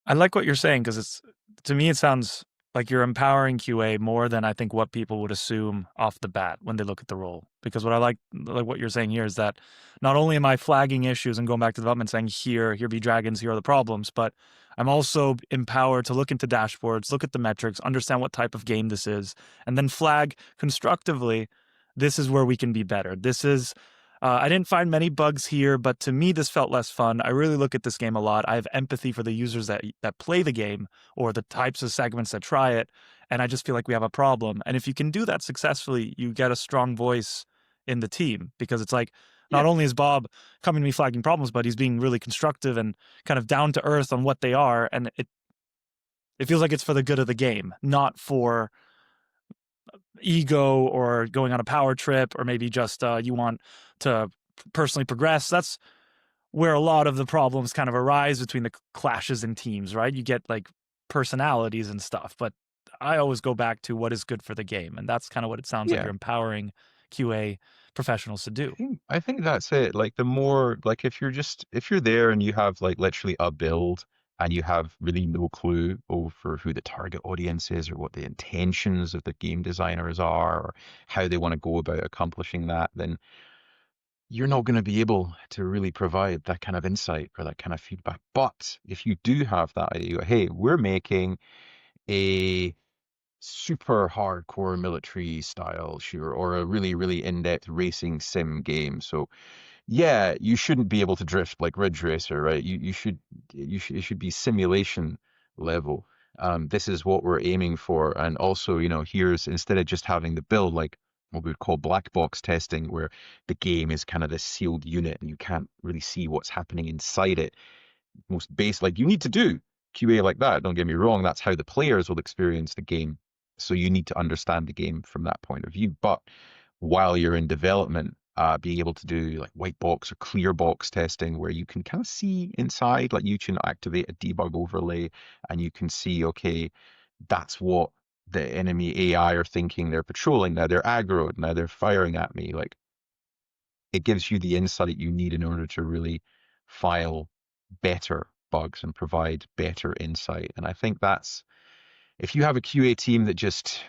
I like what you're saying because to me, it sounds like you're empowering QA more than I think what people would assume off the bat when they look at the role. Because what I like what you're saying here is that not only am I flagging issues and going back to development saying, here be dragons, here are the problems, but I'm also empowered to look into dashboards, look at the metrics, understand what type of game this is, and then flag constructively, this is where we can be better. I didn't find many bugs here, but to me, this felt less fun. I really look at this game a lot. I have empathy for the users that play the game or the types of segments that try it, and I just feel like we have a problem. And if you can do that successfully, you get a strong voice in the team because it's like not Yeah, only is Bob coming to me flagging problems, but he's being really constructive and kind of down to earth on what they are, and it feels like it's for the good of the game, not for ego or going on a power trip or maybe just you want to personally progress. That's where a lot of the problems kind of arise between the clashes in teams, right? You get like personalities and stuff, but I always go back to what is good for the game, and that's kind of what it sounds like yeah. you're empowering QA professionals to I do. think I think that's it. Like the more like if you're there and you have like literally a build and you have really no clue over who the target audience is or what the intentions of the game designers are or how they want to go about accomplishing that, then you're not going to be able to really provide that kind of insight or that kind of feedback. But if you do have that idea, hey, we're making a super hardcore military style shooter or a really, really in-depth racing sim game. So yeah, you shouldn't be able to drift like Ridge Racer, right? It should be simulation level. This is what we're aiming for. And also, here's instead of just having the build like what we would call black box testing, where the game is kind of this sealed unit and you can't really see what's happening inside it. Most base like you need to do QA like that. Don't get me wrong, that's how the players will experience the game. So you need to understand the game from that point of view. But while you're in development, being able to do like white box or clear box testing where you can kind of see inside, like you can activate a debug overlay and you can see, okay, that's what the enemy AI are thinking they're patrolling. Now they're aggroed, now they're firing at me. Like it gives you the insight you need in order to really file better bugs and provide better insight. And I think that's if you have a QA team that just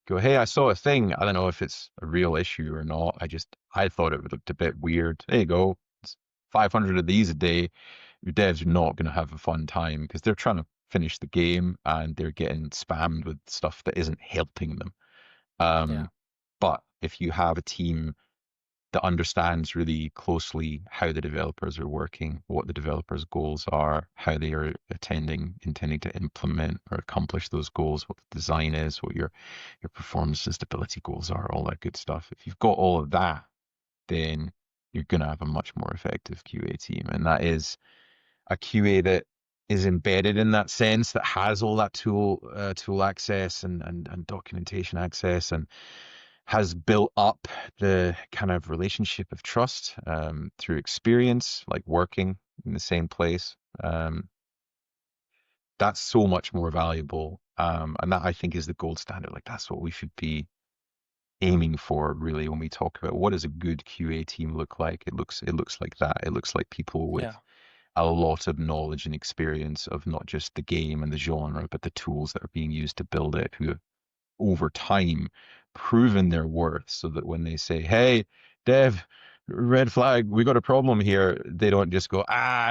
go, hey, I saw a thing. I don't know if it's a real issue or not. I thought it looked a bit weird. There you go. It's 500 of these a day. Your devs are not going to have a fun time because they're trying to finish the game and they're getting spammed with stuff that isn't helping them. Yeah. Um, but if you have a team that understands really closely how the developers are working, what the developers' goals are, how they are intending to implement or accomplish those goals, what the design is, what your performance and stability goals are, all that good stuff. If you've got all of that, then you're going to have a much more effective QA team. And that is a QA that is embedded in that sense, that has all that tool access and documentation access and has built up the kind of relationship of trust through experience, like working in the same place. That's so much more valuable. And that I think is the gold standard. Like that's what we should be aiming for really when we talk about what does a good QA team look like. It looks like that. It looks like people with Yeah. a lot of knowledge and experience of not just the game and the genre, but the tools that are being used to build it, who over time proven their worth so that when they say, hey, Dev, red flag, we got a problem here, they don't just go,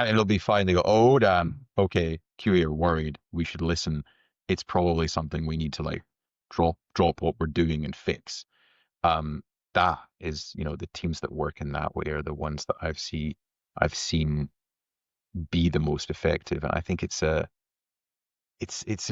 it'll be fine. They go, oh, damn, okay, QA are worried. We should listen. It's probably something we need to like drop what we're doing and fix. Um, that is, the teams that work in that way are the ones that I've seen be the most effective. And I think it's a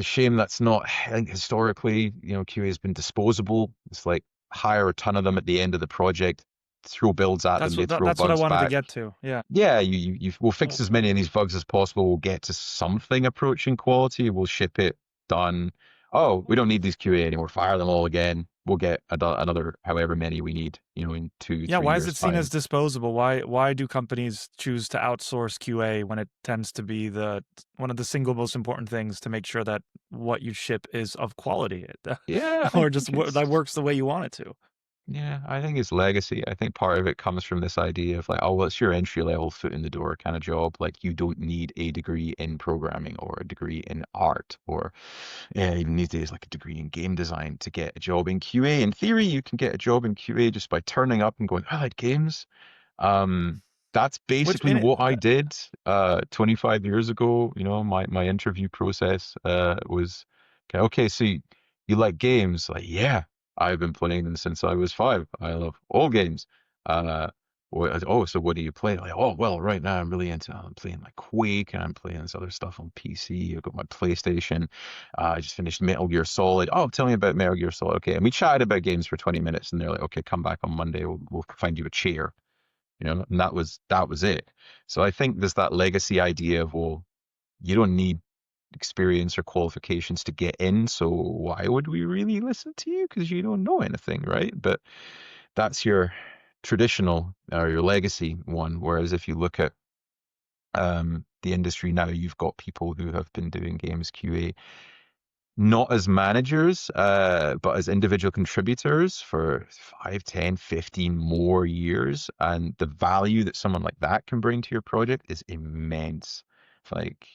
shame that's not. I think historically, QA has been disposable. It's like hire a ton of them at the end of the project, throw builds at them, they throw That's what I bugs wanted to back. get to. Yeah. Yeah, you will fix as many of these bugs as possible. We'll get to something approaching quality. We'll ship it done. Oh, we don't need these QA anymore. Fire them all again. We'll get another however many we need. In two, Yeah, three why is years it seen as time. disposable? Why do companies choose to outsource QA when it tends to be the one of the single most important things to make sure that what you ship is of quality Yeah, I or just think it's that works the way you want it to? Yeah, I think it's legacy. I think part of it comes from this idea of like, oh, well, it's your entry level foot in the door kind of job. Like you don't need a degree in programming or a degree in art or even these days like a degree in game design to get a job in QA. In theory, you can get a job in QA just by turning up and going, I like games. Um, that's Which basically in it, what I did 25 years ago. You know, my interview process was okay, okay, so you like games? Like, yeah, I've been playing them since I was 5. I love all games. Uh, oh, so what do you play? Like, oh, well, right now I'm playing like Quake and I'm playing this other stuff on PC. I've got my PlayStation. I just finished Metal Gear Solid. Oh, tell me about Metal Gear Solid. Okay, and we chatted about games for 20 minutes, and they're like, okay, come back on Monday. We'll find you a chair, you know, and that was it. So I think there's that legacy idea of, well, you don't need experience or qualifications to get in, so why would we really listen to you? Because you don't know anything, right? But that's your traditional or your legacy one. Whereas if you look at the industry now, you've got people who have been doing games QA not as managers, but as individual contributors for 5, 10, 15 more years. And the value that someone like that can bring to your project is immense. It's like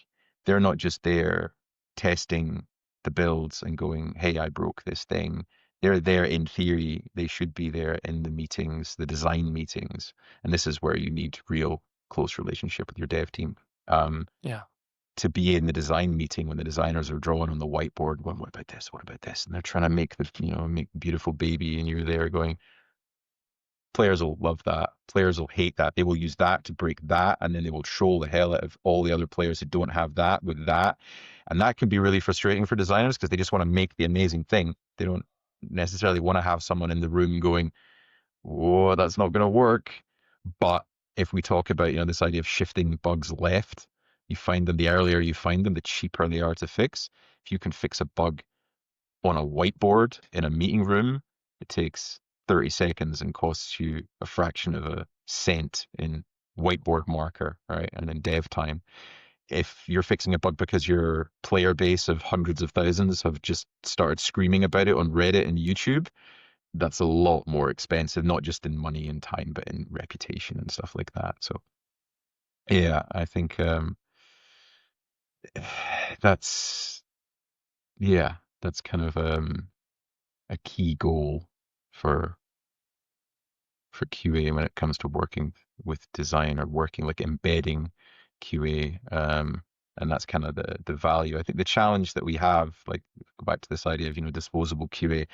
they're not just there testing the builds and going, hey, I broke this thing. They're there in theory. They should be there in the meetings, the design meetings. And this is where you need real close relationship with your dev team. Um, yeah. to be in the design meeting when the designers are drawing on the whiteboard, going, what about this? What about this? And they're trying to make the, make beautiful baby. And you're there going, players will love that. Players will hate that. They will use that to break that. And then they will troll the hell out of all the other players who don't have that with that. And that can be really frustrating for designers because they just want to make the amazing thing. They don't necessarily want to have someone in the room going, whoa, that's not going to work. But if we talk about, this idea of shifting bugs left, you find them, the earlier you find them, the cheaper they are to fix. If you can fix a bug on a whiteboard in a meeting room, it takes 30 seconds and costs you a fraction of a cent in whiteboard marker, right? And in dev time. If you're fixing a bug because your player base of hundreds of thousands have just started screaming about it on Reddit and YouTube, that's a lot more expensive, not just in money and time, but in reputation and stuff like that. So yeah, I think that's yeah, that's kind of a key goal for QA when it comes to working with design or working like embedding QA. And that's kind of the value. I think the challenge that we have, like go back to this idea of, disposable QA.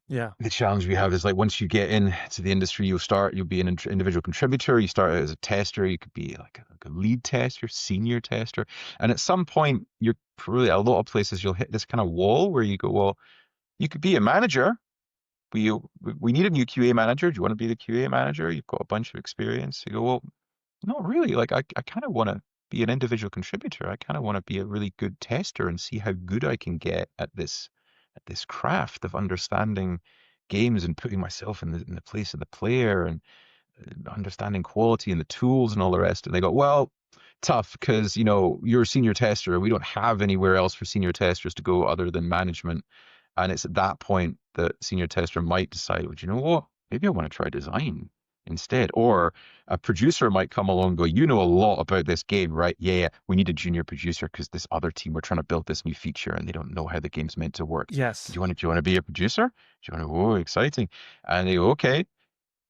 Yeah. The challenge we have is like once you get into the industry, you'll be an individual contributor. You start out as a tester. You could be like a lead tester, senior tester, and at some point, you're probably a lot of places you'll hit this kind of wall where you go, well, you could be a manager. We need a new QA manager. Do you want to be the QA manager? You've got a bunch of experience. You go, well, not really. Like I kind of want to be an individual contributor. I kind of want to be a really good tester and see how good I can get at this craft of understanding games and putting myself in the place of the player and understanding quality and the tools and all the rest. And they go, well, tough because you're a senior tester. We don't have anywhere else for senior testers to go other than management. And it's at that point that senior tester might decide, well, you know what? Maybe I want to try design instead. Or a producer might come along and go, you know a lot about this game, right? Yeah, yeah, we need a junior producer because this other team, we're trying to build this new feature and they don't know how the game's meant to work. Yes. Do you want to be a producer? Do you want to, oh, exciting. And they go, okay.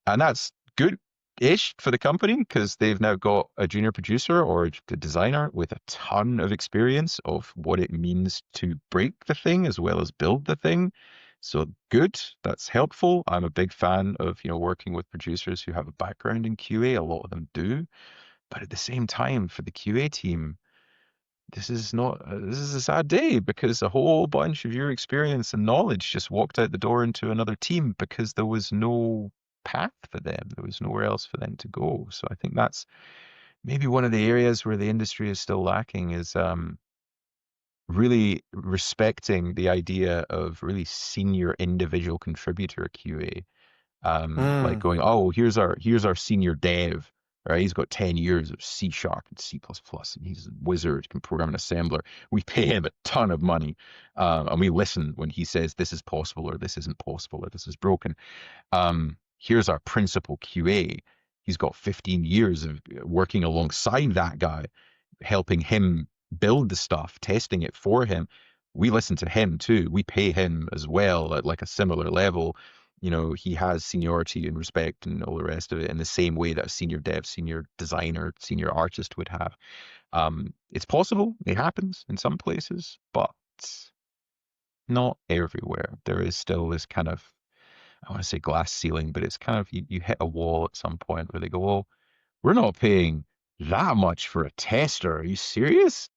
And that's good-ish for the company because they've now got a junior producer or a designer with a ton of experience of what it means to break the thing as well as build the thing. So good, that's helpful. I'm a big fan of, working with producers who have a background in QA. A lot of them do. But at the same time, for the QA team, this is a sad day because a whole bunch of your experience and knowledge just walked out the door into another team because there was no path for them. There was nowhere else for them to go. So I think that's maybe one of the areas where the industry is still lacking is really respecting the idea of really senior individual contributor QA. Like Mm. going, oh, here's our senior dev, right? He's got 10 years of C Sharp and C++, and he's a wizard, can program an assembler. We pay him a ton of money, and we listen when he says this is possible or this isn't possible or this is broken. Here's our principal QA. He's got 15 years of working alongside that guy, helping him build the stuff, testing it for him. We listen to him too. We pay him as well at like a similar level. You know, he has seniority and respect and all the rest of it in the same way that a senior dev, senior designer, senior artist would have. It's possible, it happens in some places, but not everywhere. There is still this kind of, I want to say glass ceiling, but it's kind of you hit a wall at some point where they go, well, we're not paying that much for a tester. Are you serious?